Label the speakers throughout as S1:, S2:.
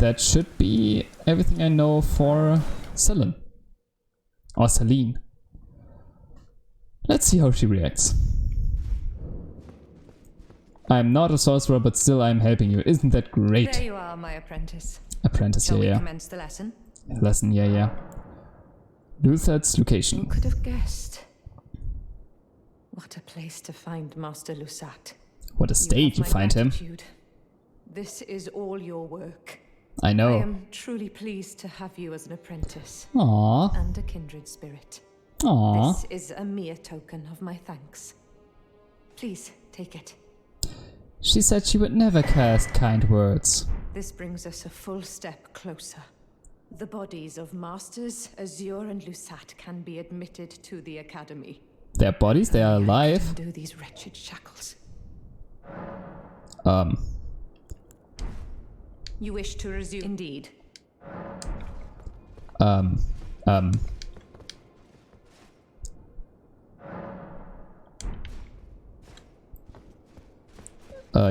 S1: that should be everything I know for Celine. Or Celine. Let's see how she reacts. I'm not a sorcerer, but still I'm helping you. Isn't that great?
S2: There you are, my apprentice.
S1: Apprentice,
S2: Shall we
S1: yeah.
S2: commence the lesson?
S1: Lesson, yeah. Luther's location.
S2: Who could have guessed? What a place to find Master Lusat.
S1: What a state you find him.
S2: This is all your work.
S1: I know.
S2: I am truly pleased to have you as an apprentice.
S1: Aww.
S2: And a kindred spirit.
S1: Aww.
S2: This is a mere token of my thanks. Please, take it.
S1: She said she would never cast kind words.
S2: This brings us a full step closer. The bodies of Masters Azure and Lusat can be admitted to the Academy.
S1: Their bodies, they are alive.
S2: Undo these wretched shackles. You wish to resume? Indeed.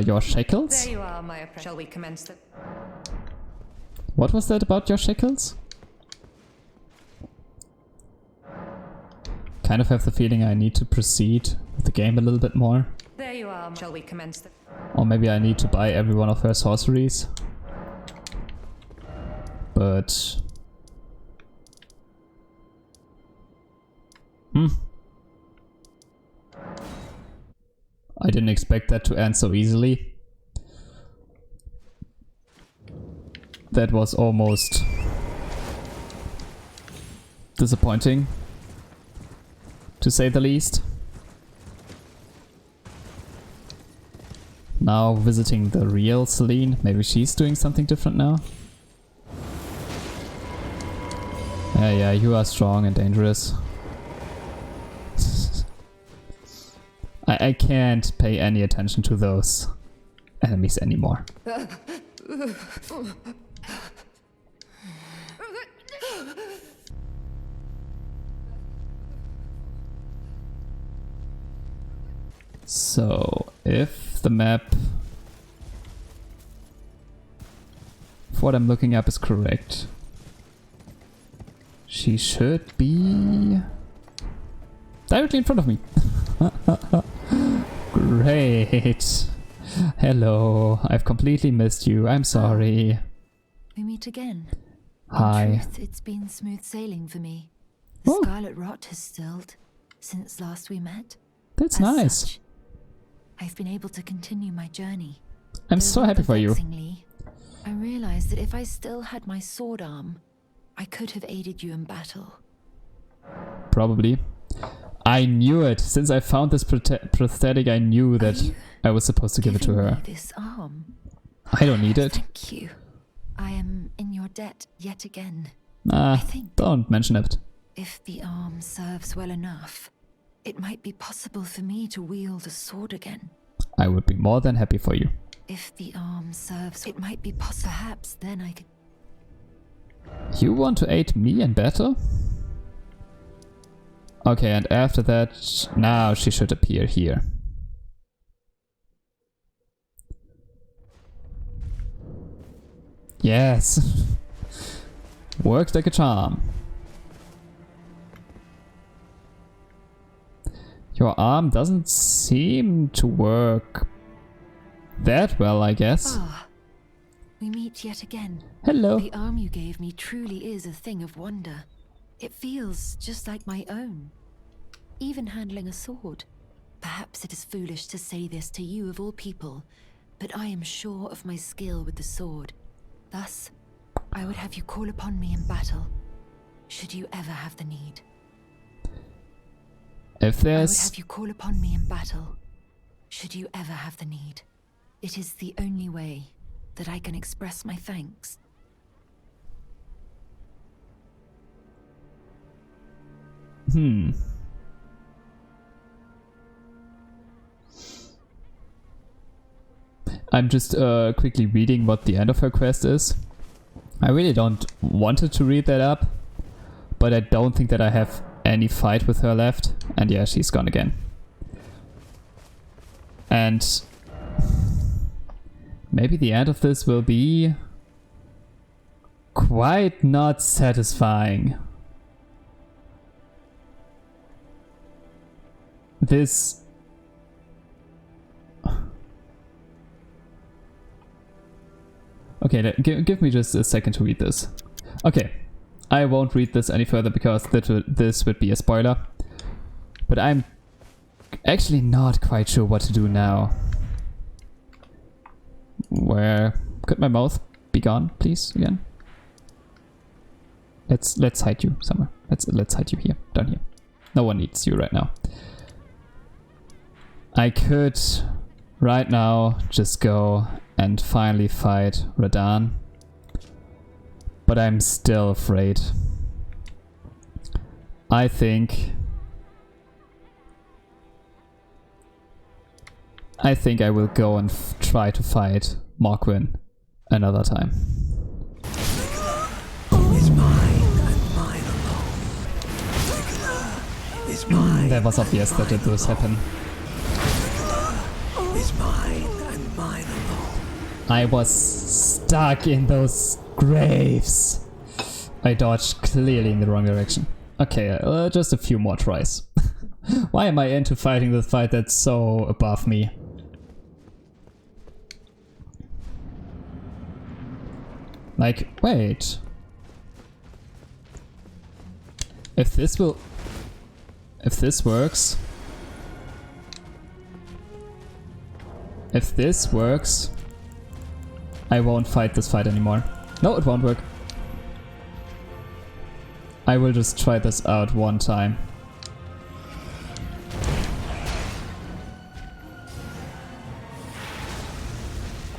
S1: Your shackles?
S2: There you are, my apprentice. Shall we commence the...
S1: What was that about your shackles? Kind of have the feeling I need to proceed with the game a little bit more.
S2: There you are. Shall we commence the...
S1: Or maybe I need to buy every one of her sorceries. But... I didn't expect that to end so easily. That was almost disappointing, to say the least. Now visiting the real Celine. Maybe she's doing something different now. Yeah, you are strong and dangerous. I can't pay any attention to those enemies anymore. So, if the map for what I'm looking up is correct, she should be directly in front of me. Great. Hello, I've completely missed you. I'm sorry.
S3: We meet again.
S1: Hi.
S3: In truth, it's been smooth sailing for me.
S1: Oh.
S3: Scarlet rot has stilled since last we met.
S1: That's
S3: As
S1: nice.
S3: such, I've been able to continue my journey.
S1: I'm
S3: Though
S1: so
S3: rather
S1: happy for you.
S3: vexingly, I realized that if I still had my sword arm, I could have aided you in battle.
S1: Probably. I knew it. Since I found this prosthetic, I knew that I was supposed to give it to
S3: Giving
S1: her.
S3: me this arm.
S1: I don't need it.
S3: Thank you. I am in your debt yet again.
S1: Ah,
S3: I think
S1: don't mention it.
S3: if the arm serves well enough, it might be possible for me to wield a sword again.
S1: I would be more than happy for you.
S3: If the arm serves, it might be possible. Perhaps then I could...
S1: You want to aid me in battle? Okay, and after that, now she should appear here. Yes. Worked like a charm. Your arm doesn't seem to work that well, I guess.
S3: Ah, we meet yet again.
S1: Hello.
S3: The arm you gave me truly is a thing of wonder. It feels just like my own. Even handling a sword. Perhaps it is foolish to say this to you of all people, but I am sure of my skill with the sword. Thus, I would have you call upon me in battle, should you ever have the need.
S1: If
S3: I would
S1: there's...
S3: have you call upon me in battle, should you ever have the need. It is the only way that I can express my thanks.
S1: I'm just quickly reading what the end of her quest is. I really don't wanted to read that up, but I don't think that I have any fight with her left. And yeah, she's gone again. And maybe the end of this will be quite not satisfying. This... Okay, give me just a second to read this. Okay, I won't read this any further because this would be a spoiler. But I'm actually not quite sure what to do now. Where could my mouth be gone, please, again? Let's hide you somewhere. Let's hide you here, down here. No one needs you right now. I could right now just go and finally fight Radahn, but I'm still afraid. I think I will go and try to fight Morquin another time.
S4: Is mine and mine alone. Is mine.
S1: That was obvious that it would happen.
S4: Is mine and mine alone.
S1: I was stuck in those graves. I dodged clearly in the wrong direction. Okay, just a few more tries. Why am I into fighting this fight that's so above me? Like, wait. If this works... If this works, I won't fight this fight anymore. No, it won't work. I will just try this out one time.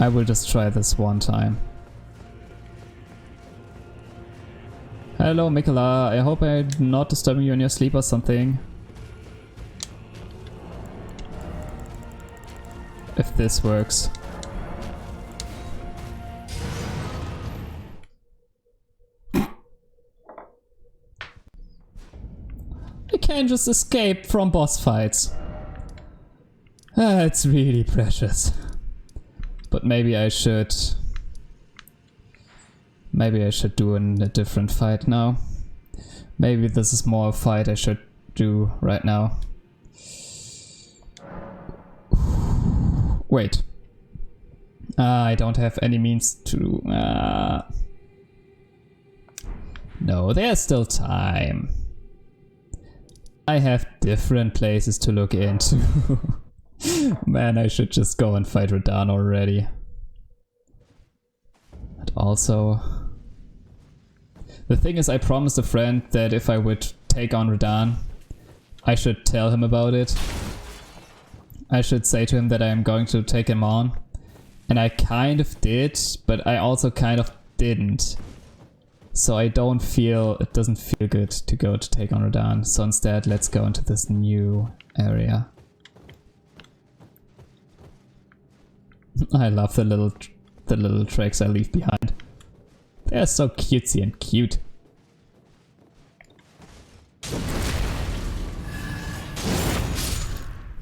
S1: I will just try this one time. Hello, Mikola. I hope I'm not disturbing you in your sleep or something. If this works. I can't just escape from boss fights. It's really precious. But maybe I should... Maybe I should do a different fight now. Maybe this is more a fight I should do right now. Wait. I don't have any means to... No, there's still time. I have different places to look into. Man, I should just go and fight Radahn already. But also... The thing is, I promised a friend that if I would take on Radahn, I should tell him about it. I should say to him that I am going to take him on. And I kind of did, but I also kind of didn't. So I don't feel, it doesn't feel good to go to take on Radahn. So instead, let's go into this new area. I love the little tracks I leave behind. They're so cutesy and cute.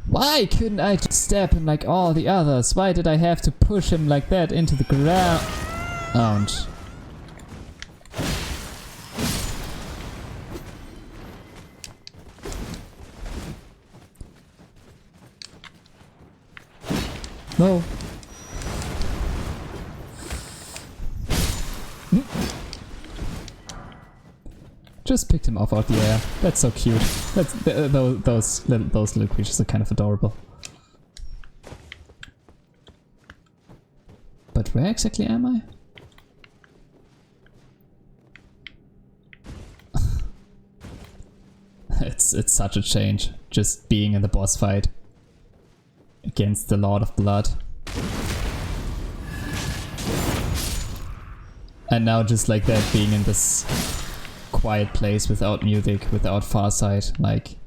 S1: Why couldn't I just stab him like all the others? Why did I have to push him like that into the ground? No. Just picked him off out the air. That's so cute. That's those little creatures are kind of adorable. But where exactly am I? It's such a change, just being in the boss fight against the Lord of Blood. And now just like that, being in this quiet place without music, without Farsight, like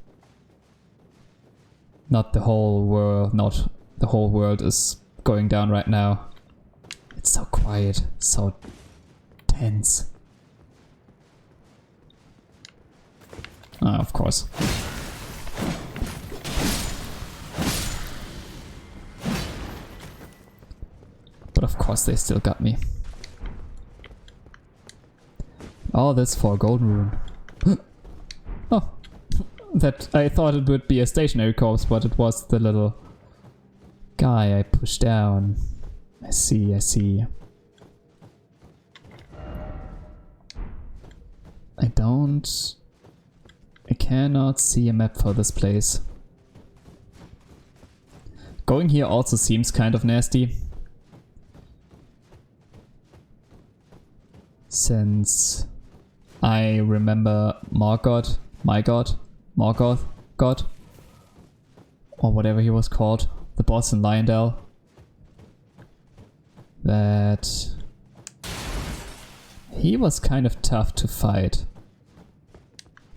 S1: not the whole world is going down right now. It's so quiet, so tense. Of course. But of course they still got me. All this for a golden rune. Oh, that I thought it would be a stationary corpse, but it was the little guy I pushed down. I see, I see. I cannot see a map for this place. Going here also seems kind of nasty. Since I remember Morgoth, God, or whatever he was called, the boss in Leyndell, that he was kind of tough to fight.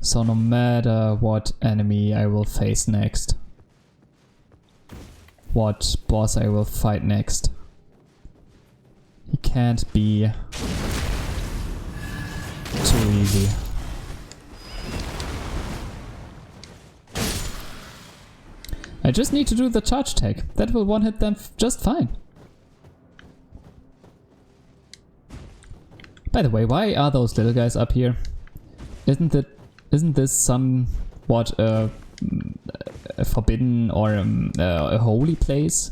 S1: So no matter what enemy I will face next, what boss I will fight next, he can't be too easy. I just need to do the charge tag. That will one-hit them just fine. By the way, why are those little guys up here? Isn't this somewhat a forbidden or a holy place?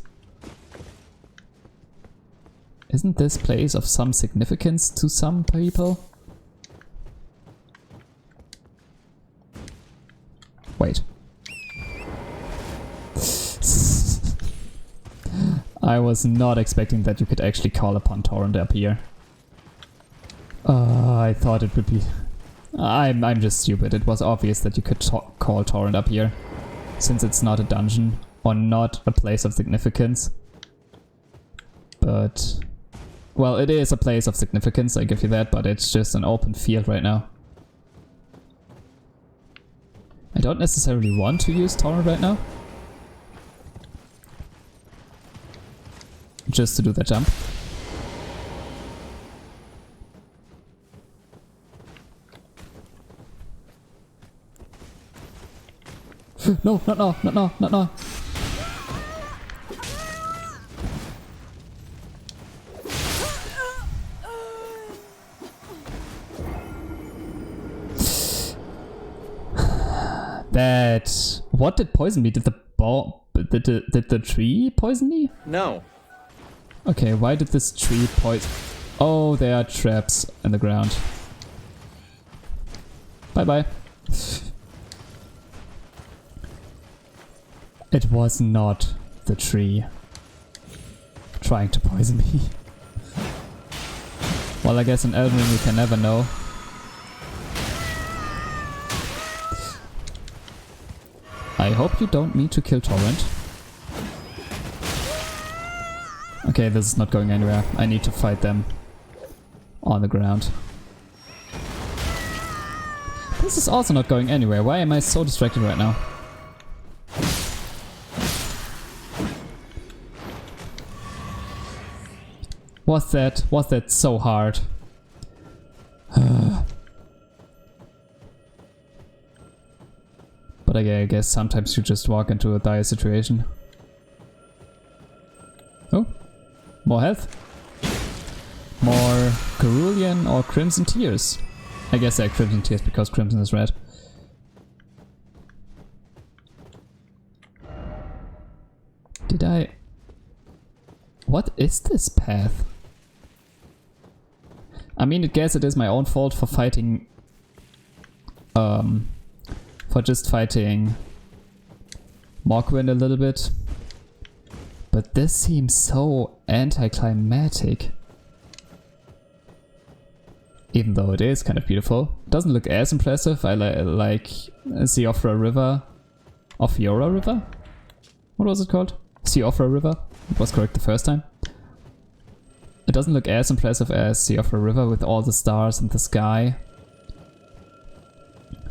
S1: Isn't this place of some significance to some people? Wait. I was not expecting that you could actually call upon Torrent up here. I thought it would be... I'm just stupid. It was obvious that you could call Torrent up here, since it's not a dungeon or not a place of significance. But... well, it is a place of significance, I give you that, but it's just an open field right now. I don't necessarily want to use Torrent right now. Just to do that jump. No, not now, not now, not now. That... what did poison me? Did the ball... did the tree poison me?
S5: No.
S1: Okay, why did this tree poison... oh, there are traps in the ground. Bye-bye. It was not the tree trying to poison me. Well, I guess in Elden Ring you can never know. I hope you don't mean to kill Torrent. Okay, this is not going anywhere. I need to fight them on the ground. This is also not going anywhere. Why am I so distracted right now? Was that so hard? But I guess sometimes you just walk into a dire situation. Oh, more health. More Cerulean or Crimson Tears. I guess they're Crimson Tears because Crimson is red. Did I... what is this path? I mean, I guess it is my own fault for fighting... for just fighting Morgwyn a little bit. But this seems so anticlimactic. Even though it is kind of beautiful. Doesn't look as impressive. I like Siofra River. Ophiora River? What was it called? Siofra River? It was correct the first time. It doesn't look as impressive as Siofra River with all the stars and the sky.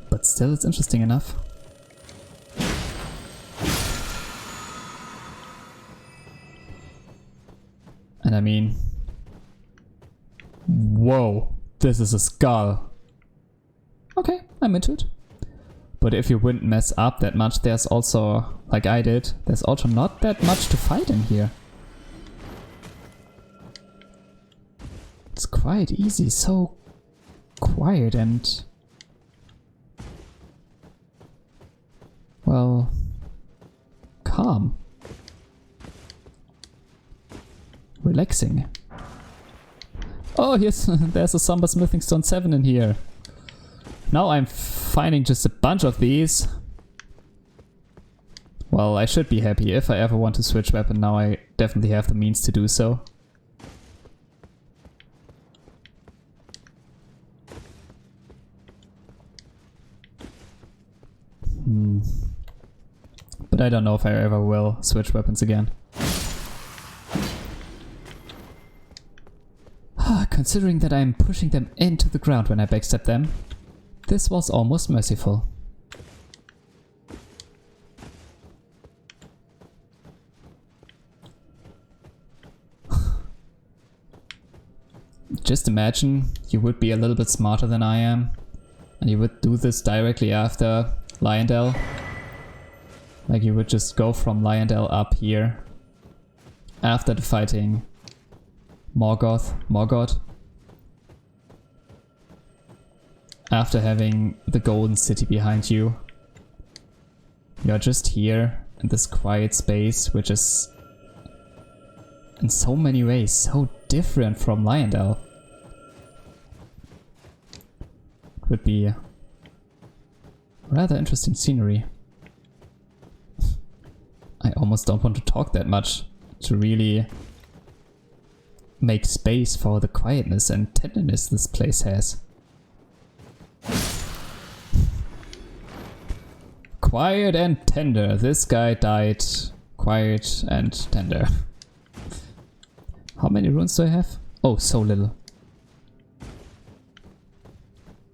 S1: But still, it's interesting enough. And I mean... whoa, this is a skull. Okay, I'm into it. But if you wouldn't mess up that much, there's also, like I did, there's also not that much to fight in here. It's quite easy, so quiet and... well... calm. Relaxing. Oh, here's there's a Somber Smithing Stone 7 in here. Now I'm finding just a bunch of these. Well, I should be happy. If I ever want to switch weapon now, I definitely have the means to do so. But I don't know if I ever will switch weapons again. Considering that I'm pushing them into the ground when I backstab them, this was almost merciful. Just imagine you would be a little bit smarter than I am, and you would do this directly after Lyondell. Like you would just go from Lyondell up here after the fighting Morgoth. After having the Golden City behind you. You're just here in this quiet space, which is in so many ways so different from Lyondell. Would be rather interesting scenery. I almost don't want to talk that much to really make space for the quietness and tenderness this place has. Quiet and tender. This guy died quiet and tender. How many runes do I have? Oh, so little.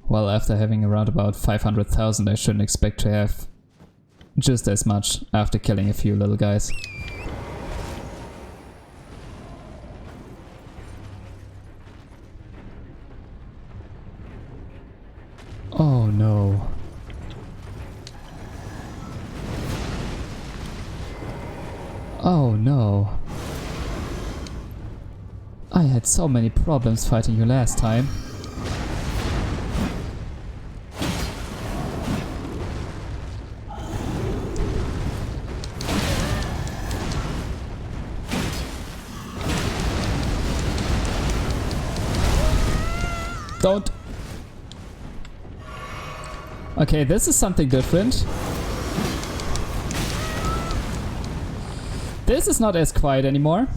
S1: Well, after having around about 500,000, I shouldn't expect to have just as much after killing a few little guys. Oh no. Oh no. I had so many problems fighting you last time. Don't. Okay, this is something different. This is not as quiet anymore.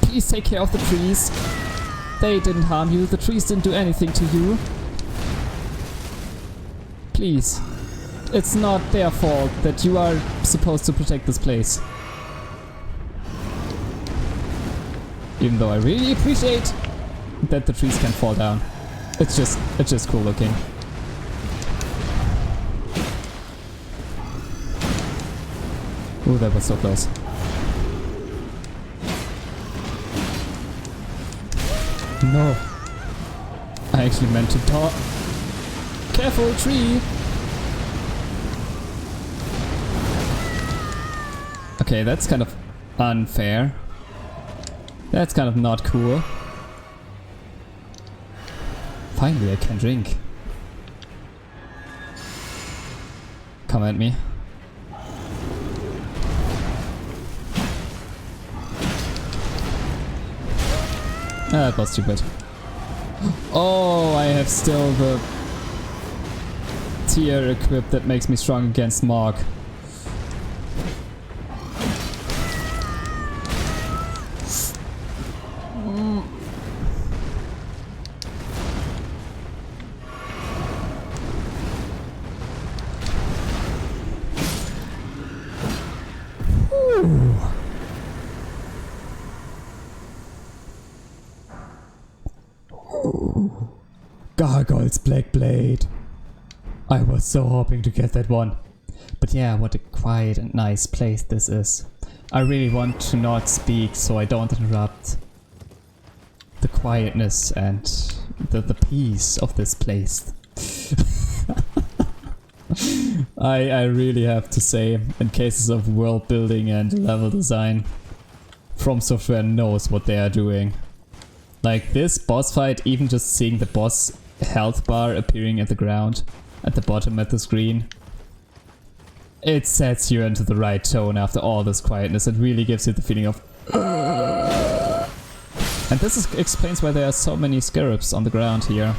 S1: Please take care of the trees. They didn't harm you. The trees didn't do anything to you. Please. It's not their fault that you are supposed to protect this place. Even though I really appreciate that the trees can fall down. It's just cool looking. Ooh, that was so close. No. I actually meant to talk. Careful, tree! Okay, that's kind of unfair. That's kind of not cool. Finally, I can drink. Come at me. Ah, that was stupid. Oh, I have still the tier equipped that makes me strong against Mark. Gargoyle's Black Blade. I was so hoping to get that one. But yeah, what a quiet and nice place this is. I really want to not speak so I don't interrupt the quietness and the peace of this place. I really have to say, in cases of world building and level design, From Software knows what they are doing. Like this boss fight, even just seeing the boss health bar appearing at the ground, at the bottom of the screen, it sets you into the right tone after all this quietness. It really gives you the feeling of... And this explains why there are so many scarabs on the ground here.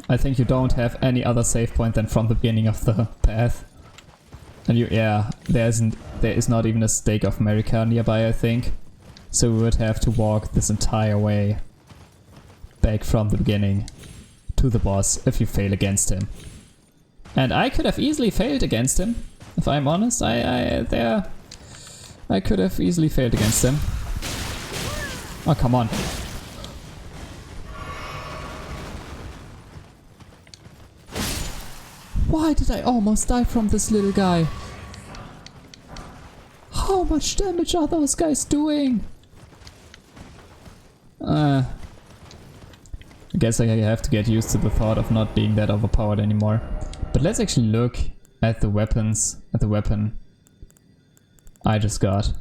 S1: I think you don't have any other save point than from the beginning of the path. And there is not even a stake of America nearby, I think. So we would have to walk this entire way back from the beginning to the boss if you fail against him. And I could have easily failed against him, if I'm honest. I could have easily failed against him. Oh, come on. Why did I almost die from this little guy? How much damage are those guys doing? I guess I have to get used to the thought of not being that overpowered anymore. But let's actually look at the weapons, at the weapon I just got.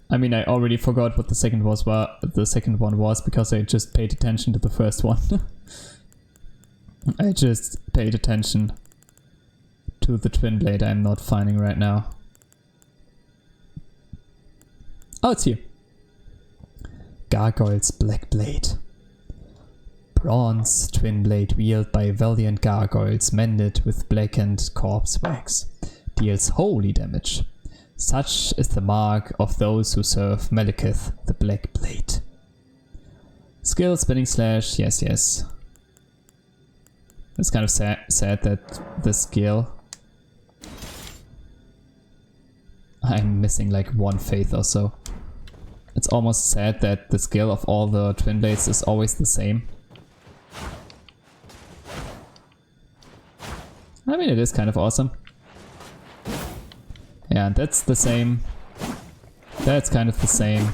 S1: I mean, I already forgot what the second one was because I just paid attention to the first one. I just paid attention to the twin blade I'm not finding right now. Oh, it's here. Gargoyle's Black Blade. Bronze twin blade wielded by valiant gargoyles mended with blackened corpse wax. Deals holy damage. Such is the mark of those who serve Malekith, the Black Blade. Skill, spinning slash, yes. It's kind of sad that the skill... I'm missing like one faith or so. It's almost sad that the skill of all the twin blades is always the same. I mean, it is kind of awesome. Yeah, that's the same. That's kind of the same.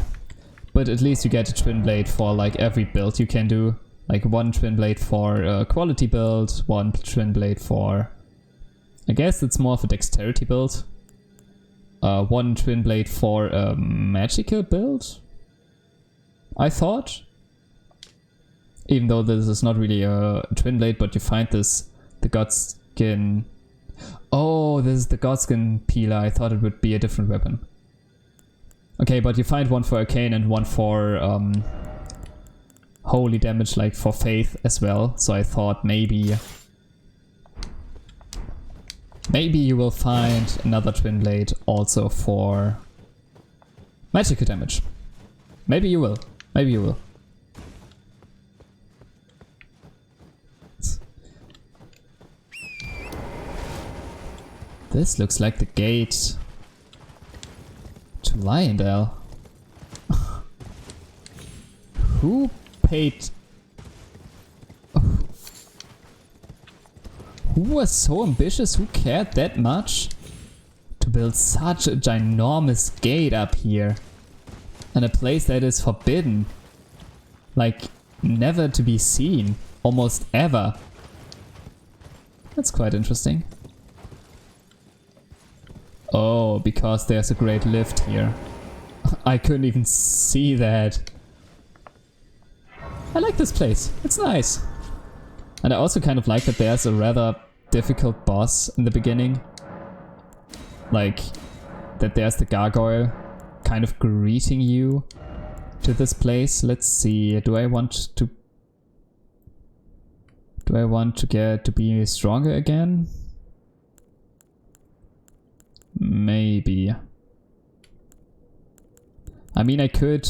S1: But at least you get a twin blade for like every build you can do. Like one twin blade for a quality build, one twin blade for... I guess it's more of a dexterity build. One twin blade for a magical build, I thought. Even though this is not really a twin blade, but you find this, the Godskin... Oh, this is the Godskin peeler. I thought it would be a different weapon. Okay, but you find one for arcane and one for holy damage, like for faith as well. So I thought maybe you will find another twin blade also for magical damage. Maybe you will. Maybe you will. This looks like the gate to Lionel. Who paid... Who was so ambitious? Who cared that much to build such a ginormous gate up here? And a place that is forbidden. Like, never to be seen. Almost ever. That's quite interesting. Oh, because there's a great lift here. I couldn't even see that. I like this place. It's nice. And I also kind of like that there's a rather difficult boss in the beginning. Like, that there's the gargoyle kind of greeting you to this place. Let's see, do I want to get to be stronger again? Maybe. I mean, I could...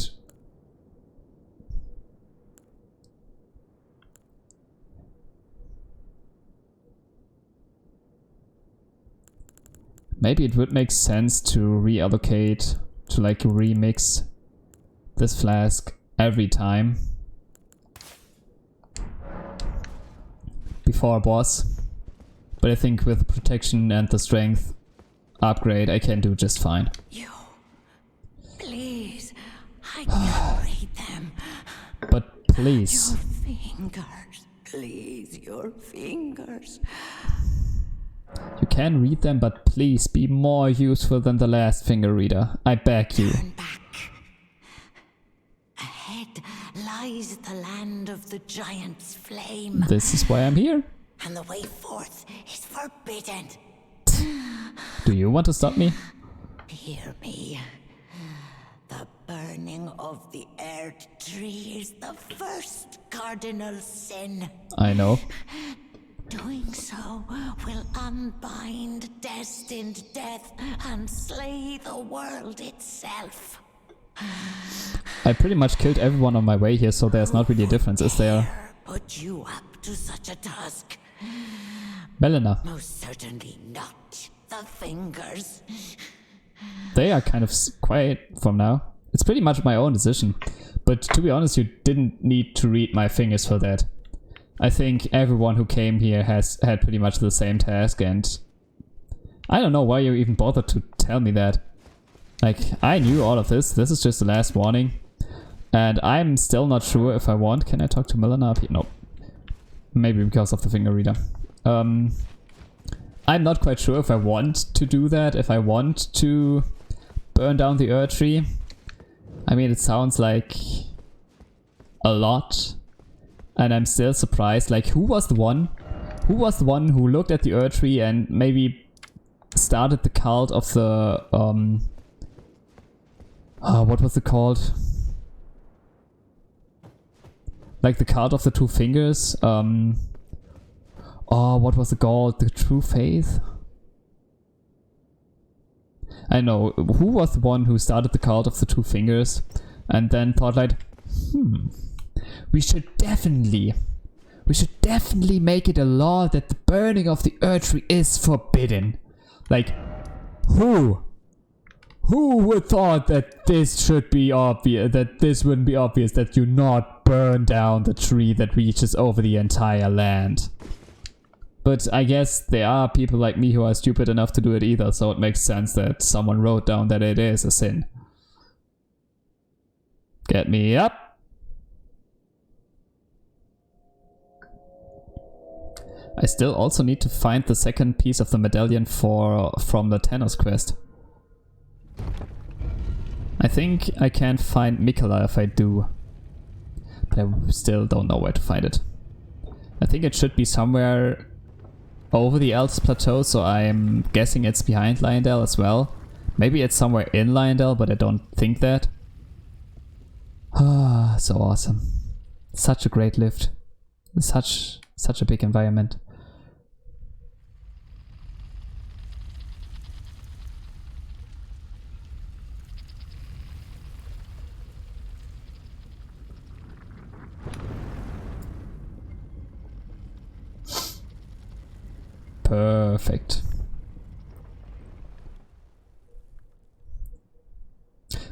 S1: Maybe it would make sense to reallocate, to like remix this flask every time before a boss. But I think with the protection and the strength upgrade I can do just fine.
S3: You, please, I can't read them.
S1: But please.
S3: Your fingers, please, your fingers.
S1: You can read them, but please be more useful than the last finger reader. I beg you.
S5: Turn back. Ahead lies the land of the giant's flame,
S1: This is why I'm here.
S5: and the way forth is forbidden.
S1: Do you want to stop me?
S5: Hear me. The burning of the Erd tree is the first cardinal sin.
S1: I know.
S5: Doing so will unbind destined death and slay the world itself.
S1: I pretty much killed everyone on my way here, so there's not really a difference, is there?
S5: Put you up to such a task?
S1: Melina.
S5: Most certainly not the fingers.
S1: They are kind of quiet from now. It's pretty much my own decision. But to be honest, you didn't need to read my fingers for that. I think everyone who came here has had pretty much the same task, and I don't know why you even bothered to tell me that. Like, I knew all of this. This is just the last warning. And I'm still not sure if I want. Can I talk to Melina up here? No. Maybe because of the finger reader. I'm not quite sure if I want to do that, if I want to burn down the Erd tree. I mean, it sounds like a lot. And I'm still surprised, like, who was the one who looked at the Erd tree and maybe started the cult of the, what was it called? Like the cult of the two fingers, what was it called? The true faith? I know, who was the one who started the cult of the two fingers and then thought like, we should definitely make it a law that the burning of the Erd tree is forbidden. Like, who would thought that this should be obvious, that this wouldn't be obvious, that you not burn down the tree that reaches over the entire land? But I guess there are people like me who are stupid enough to do it either, so it makes sense that someone wrote down that it is a sin. Get me up. I still also need to find the second piece of the medallion from the Thanos quest. I think I can find Mikola if I do, but I still don't know where to find it. I think it should be somewhere over the Elves Plateau, so I'm guessing it's behind Leyndell as well. Maybe it's somewhere in Leyndell, but I don't think that. Ah, so awesome. Such a great lift. Such a big environment. Perfect.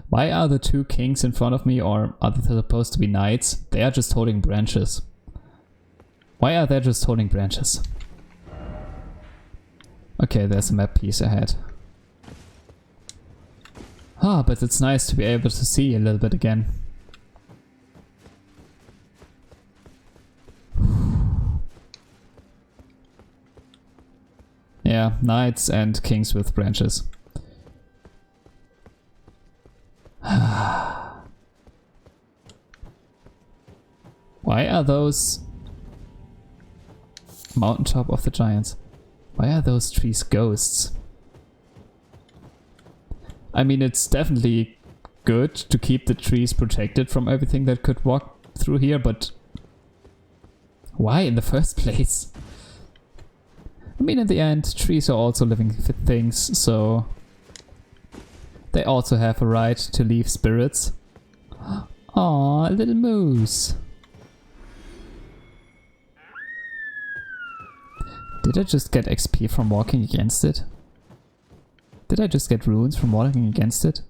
S1: Why are the two kings in front of me, or are they supposed to be knights? They are just holding branches. Why are they just holding branches? Okay, there's a map piece ahead. Ah, but it's nice to be able to see a little bit again. Yeah, knights and kings with branches. Why are those mountaintop of the giants? Why are those trees ghosts? I mean, it's definitely good to keep the trees protected from everything that could walk through here, but why in the first place? I mean, in the end, trees are also living things, so they also have a right to leave spirits. Aw, a little moose. Did I just get XP from walking against it? Did I just get runes from walking against it?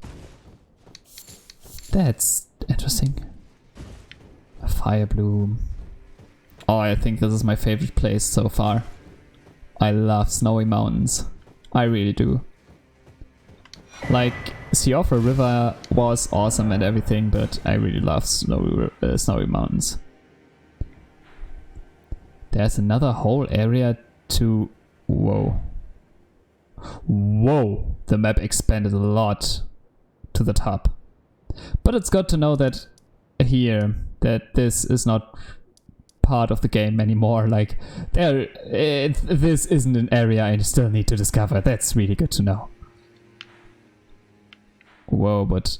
S1: That's interesting. A fire bloom. Oh, I think this is my favorite place so far. I love snowy mountains. I really do. Like, Siofra River was awesome and everything, but I really love snowy mountains. There's another whole area to... Whoa. Whoa, the map expanded a lot to the top. But it's good to know that here, that this is not part of the game anymore. Like, this isn't an area I still need to discover. That's really good to know. Whoa, but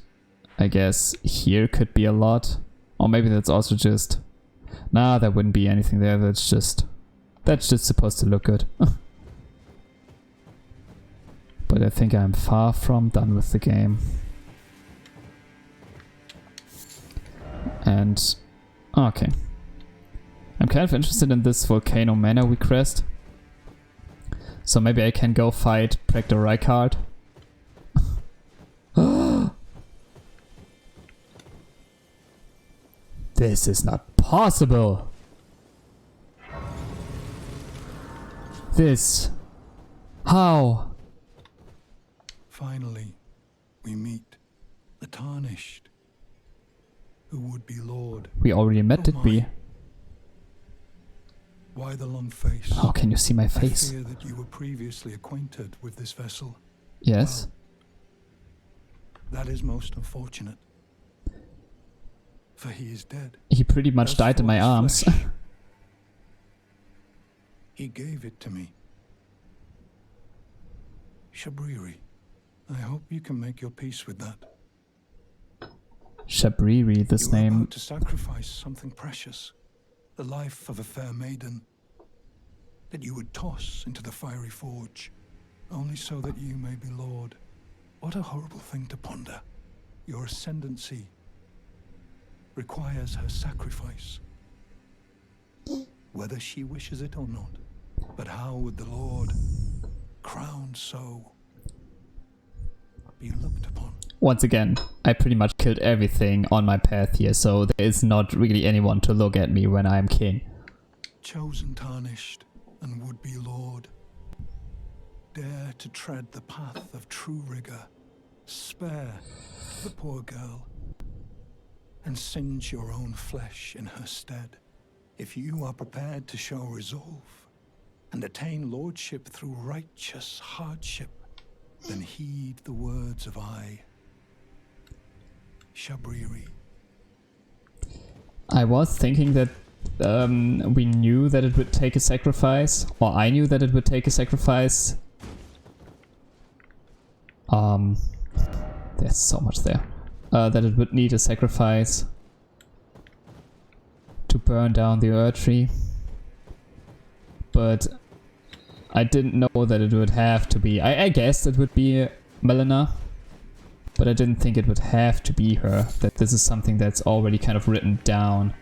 S1: I guess here could be a lot. Or maybe that's also just... Nah, there wouldn't be anything there. That's just supposed to look good. But I think I'm far from done with the game. And... okay. I'm kind of interested in this Volcano Manor request. So maybe I can go fight Prector Rykard. This is not possible! This... how?
S6: Finally, we meet the Tarnished, who would be Lord.
S1: We already met, did we?
S6: Why the long face?
S1: How can you see my
S6: I
S1: face?
S6: fear that you were previously acquainted with this vessel.
S1: Yes.
S6: That is most unfortunate. For he is dead.
S1: He pretty much
S6: As
S1: died in
S6: for
S1: my
S6: his
S1: arms.
S6: flesh, he gave it to me. Shabriri, I hope you can make your peace with that.
S1: Shabriri, this
S6: You were
S1: name.
S6: about to sacrifice something precious, the life of a fair maiden, that you would toss into the fiery forge, only so that you may be Lord. What a horrible thing to ponder. Your ascendancy requires her sacrifice, whether she wishes it or not. But how would the Lord, crowned so, be looked upon?
S1: Once again, I pretty much killed everything on my path here, so there is not really anyone to look at me when I am king.
S6: Chosen, tarnished, and would-be Lord, dare to tread the path of true rigor. Spare the poor girl, and singe your own flesh in her stead. If you are prepared to show resolve, and attain lordship through righteous hardship, then heed the words of I, Shabriri.
S1: I was thinking that we knew that it would take a sacrifice, or I knew that it would take a sacrifice. There's so much there. That it would need a sacrifice to burn down the Erdtree. But I didn't know that it would have to be... I guessed it would be Melina, but I didn't think it would have to be her. That this is something that's already kind of written down.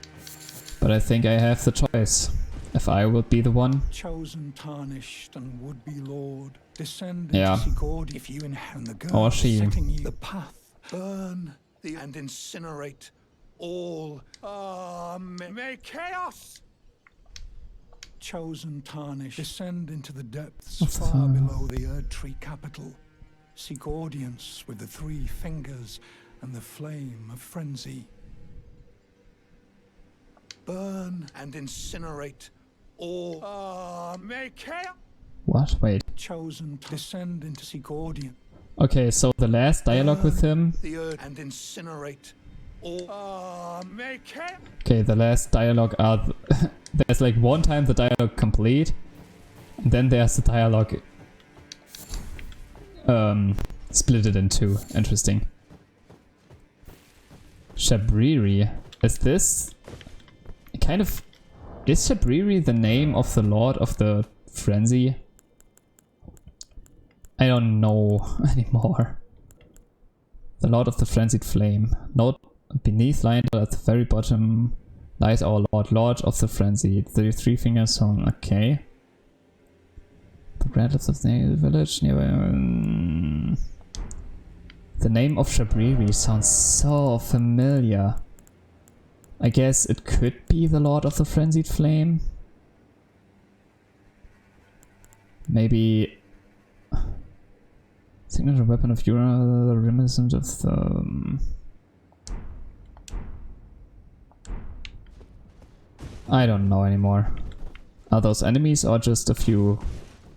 S1: But I think I have the choice. If I would be the one.
S6: Chosen, tarnished, and would-be Lord, descend
S1: Yeah.
S6: into Sigurd if you inherit the girl
S1: Or she.
S6: setting you the path. Burn and incinerate all. May chaos! Chosen, tarnished, descend into the depths
S1: What's
S6: far
S1: that?
S6: below the Erdtree capital. Seek audience with the 3 fingers and the flame of frenzy. Burn and incinerate all. May chaos!
S1: What? Wait.
S6: Chosen to descend into seek audience.
S1: Okay, so the last dialogue with him.
S6: The earth and incinerate all. May chaos!
S1: Okay, the last dialogue are... there's like one time the dialogue complete, and then there's the dialogue split it in 2. Interesting. Shabriri. Is this... kind of... Is Shabriri the name of the Lord of the Frenzy? I don't know anymore. The Lord of the Frenzied Flame. Note beneath line at the very bottom lies our Lord of the Frenzied. The 3 fingers on. Okay. The Grand of the village nearby. The name of Shabriri sounds so familiar. I guess it could be the Lord of the Frenzied Flame. Maybe... signature weapon of Yura, reminiscent of the... I don't know anymore. Are those enemies or just a few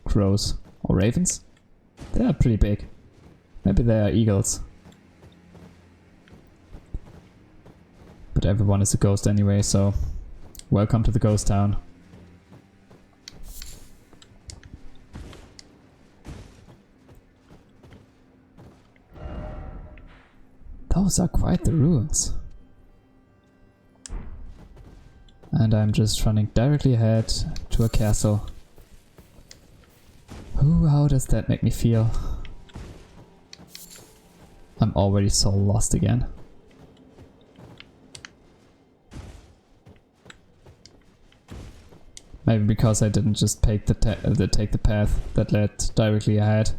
S1: crows or ravens? They are pretty big. Maybe they are eagles. But everyone is a ghost anyway, so welcome to the ghost town. Those are quite the ruins. And I'm just running directly ahead to a castle. Ooh, how does that make me feel? I'm already so lost again. Maybe because I didn't just take the path that led directly ahead.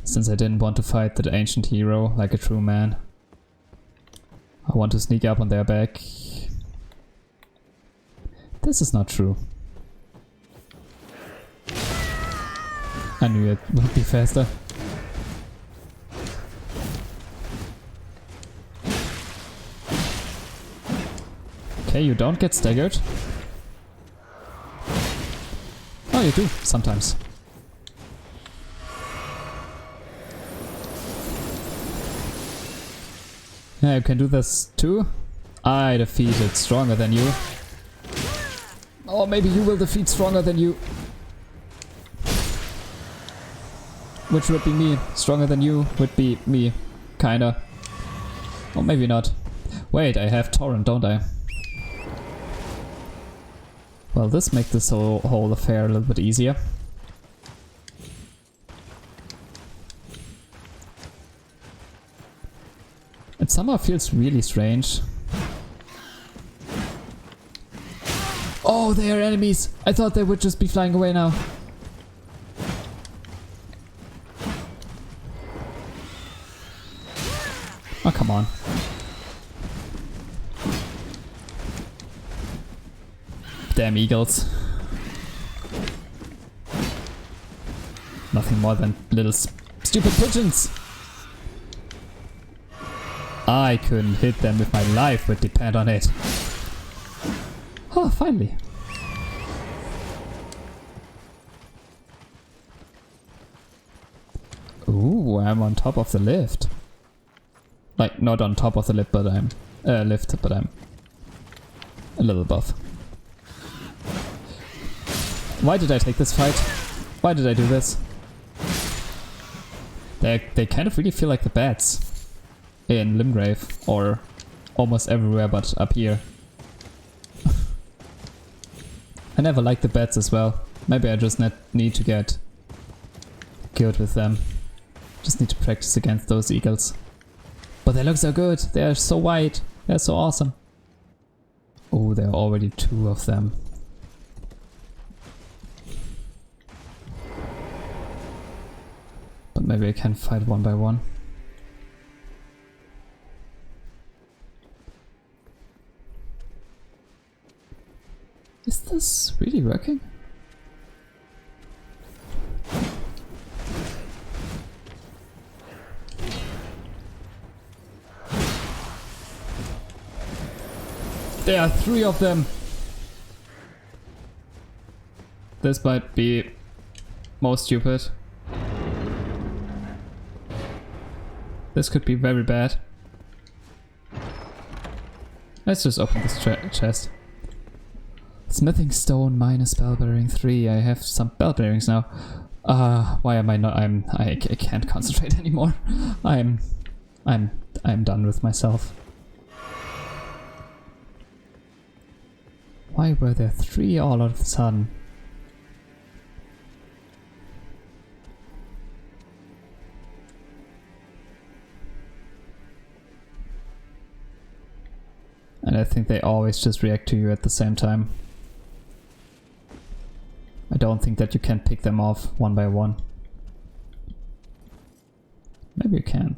S1: Since I didn't want to fight that ancient hero like a true man. I want to sneak up on their back. This is not true. I knew it would be faster. Okay, you don't get staggered. Oh, you do, sometimes. Yeah, you can do this too. I defeated stronger than you. Or maybe you will defeat stronger than you. Which would be me. Stronger than you would be me. Kinda. Or maybe not. Wait, I have Torrent, don't I? Well, this makes this whole affair a little bit easier. It somehow feels really strange. Oh, they are enemies! I thought they would just be flying away now. Oh, come on. Damn eagles. Nothing more than little stupid pigeons. I couldn't hit them if my life would depend on it. Oh, finally. Ooh, I'm on top of the lift. Like, not on top of the lift, but I'm a little above. Why did I take this fight? Why did I do this? They kind of really feel like the bats in Limgrave, or almost everywhere but up here. I never liked the bats as well. Maybe I just need to get good with them. Just need to practice against those eagles. But they look so good. They are so white. They're so awesome. Oh, there are already 2 of them. But maybe I can fight one by one. Is this really working? There are 3 of them! This might be most stupid. This could be very bad. Let's just open this chest. Smithing stone minus bell bearing 3. I have some bell bearings now. Why am I not? I can't concentrate anymore. I'm done with myself. Why were there 3 all of a sudden? And I think they always just react to you at the same time. I don't think that you can pick them off one by one. Maybe you can.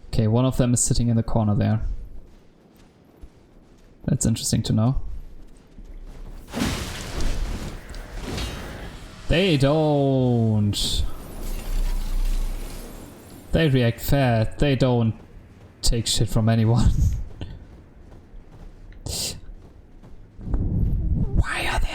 S1: Okay, one of them is sitting in the corner there. That's interesting to know. They don't. They react fast. They don't take shit from anyone. Why are they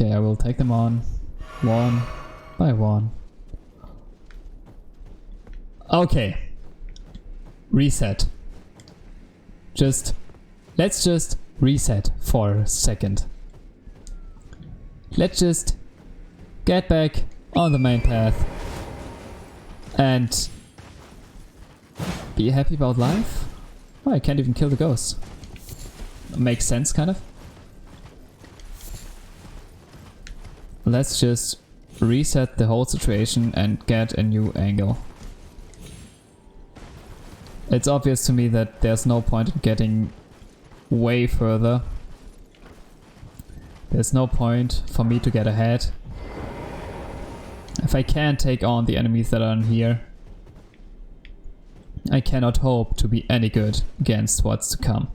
S1: Okay, I will take them on one by one. Okay. Reset. Let's just reset for a second. Let's just get back on the main path and be happy about life. Oh, I can't even kill the ghosts. Makes sense, kind of. Let's just reset the whole situation and get a new angle. It's obvious to me that there's no point in getting way further. There's no point for me to get ahead. If I can't take on the enemies that are in here, I cannot hope to be any good against what's to come.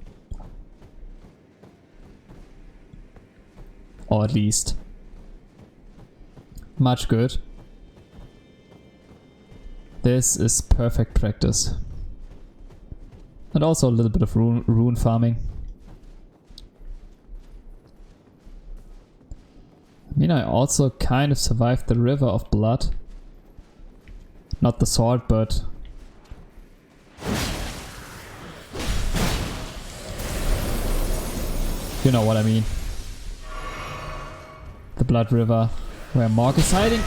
S1: Or at least much good. This is perfect practice. And also a little bit of rune farming. I mean, I also kind of survived the river of blood. Not the sword, but you know what I mean. The blood river where Morg is hiding.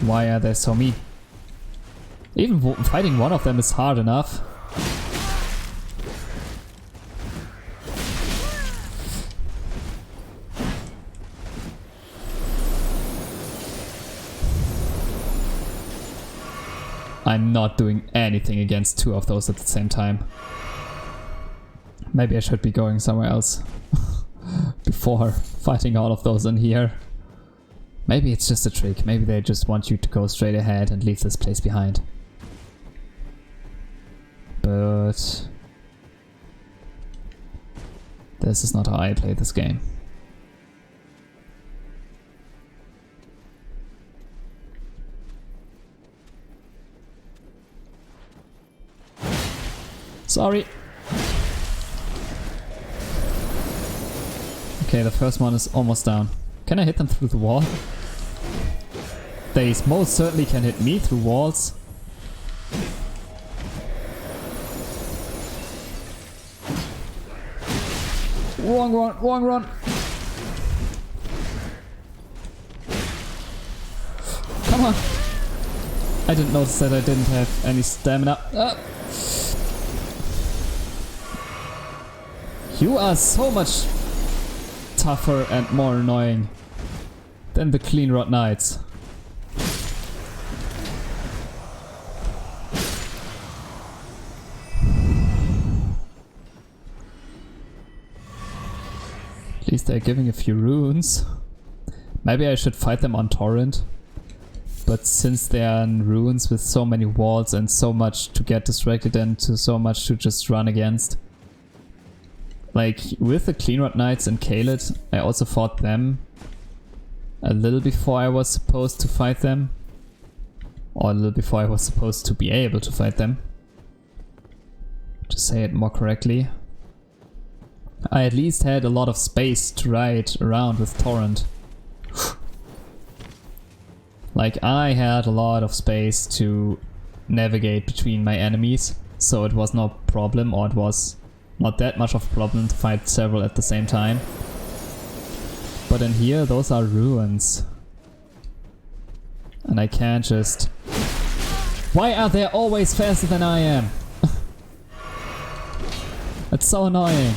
S1: Why are there so many? Even fighting one of them is hard enough. I'm not doing anything against two of those at the same time. Maybe I should be going somewhere else before fighting all of those in here. Maybe it's just a trick. Maybe they just want you to go straight ahead and leave this place behind. But this is not how I play this game. Sorry. Okay, the first one is almost down. Can I hit them through the wall? They most certainly can hit me through walls. Wrong run, wrong run. Come on. I didn't notice that I didn't have any stamina. You are so much tougher and more annoying than the Clean Rot Knights. At least they're giving a few runes. Maybe I should fight them on Torrent. But since they are in ruins with so many walls and so much to get distracted and so much to just run against. Like, with the Clean Rot Knights and Kaled, I also fought them a little before I was supposed to fight them. Or a little before I was supposed to be able to fight them. To say it more correctly. I at least had a lot of space to ride around with Torrent. Like, I had a lot of space to navigate between my enemies, so it was no problem, or it was not that much of a problem to fight several at the same time. But in here, those are ruins. And I can't just... Why are they always faster than I am? That's so annoying.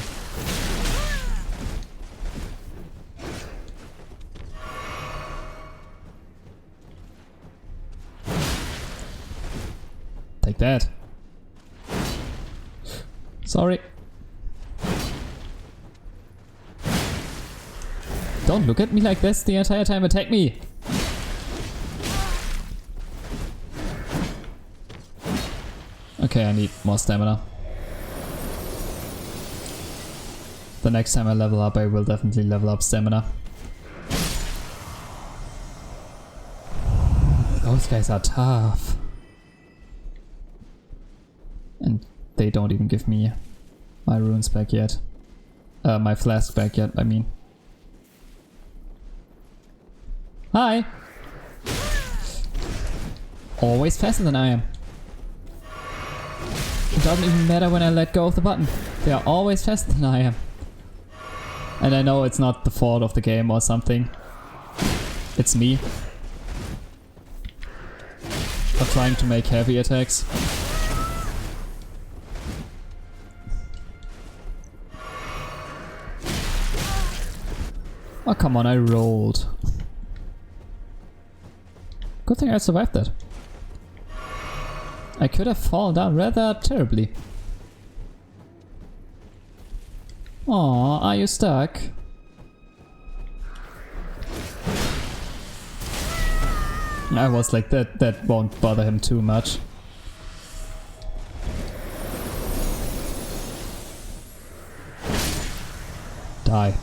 S1: Take that. Sorry. Don't look at me like this the entire time, attack me! Okay, I need more stamina. The next time I level up, I will definitely level up stamina. Those guys are tough. And they don't even give me my runes back yet. My flask back yet, I mean. Hi! Always faster than I am. It doesn't even matter when I let go of the button. They are always faster than I am. And I know it's not the fault of the game or something. It's me. For trying to make heavy attacks. Oh come on, I rolled. Good thing I survived that. I could have fallen down rather terribly. Aw, are you stuck? I was like, that won't bother him too much. Die.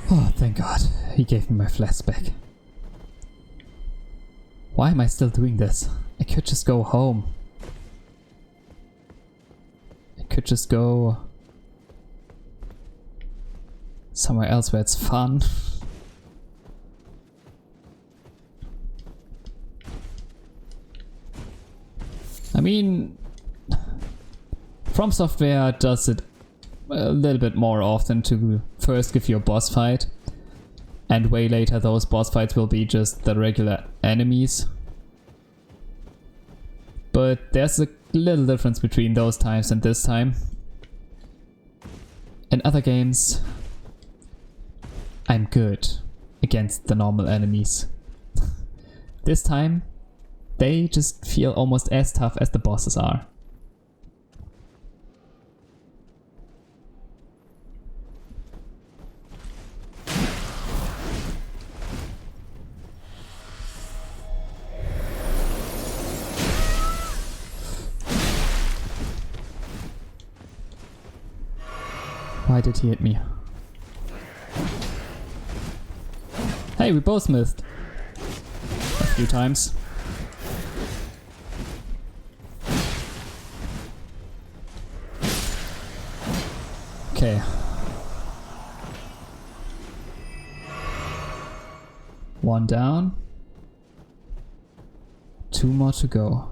S1: Oh, thank God. He gave me my flask back. Why am I still doing this? I could just go home. I could just go somewhere else where it's fun. I mean, From Software does it a little bit more often to first give you a boss fight, and way later those boss fights will be just the regular enemies. But there's a little difference between those times and this time. In other games, I'm good against the normal enemies. This time, they just feel almost as tough as the bosses are. Why did he hit me? Hey, we both missed. A few times. Okay. One down. Two more to go.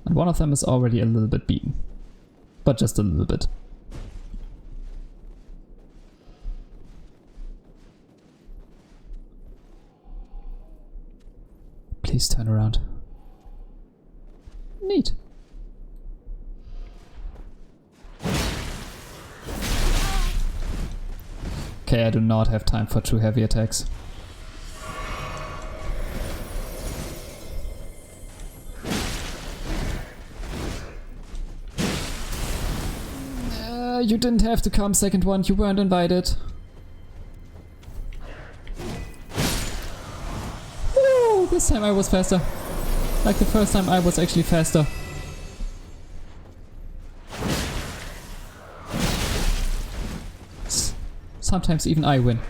S1: And one of them is already a little bit beaten. But just a little bit. Please turn around. Neat. Okay, I do not have time for true heavy attacks. You didn't have to come, second one, you weren't invited. Woo! This time I was faster. Like the first time I was actually faster. Sometimes even I win.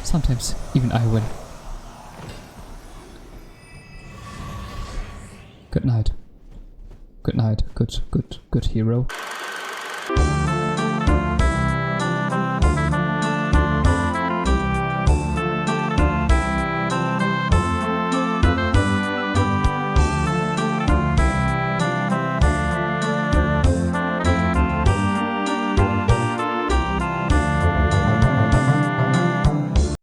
S1: Sometimes even I win. Good night. Good night. Good hero.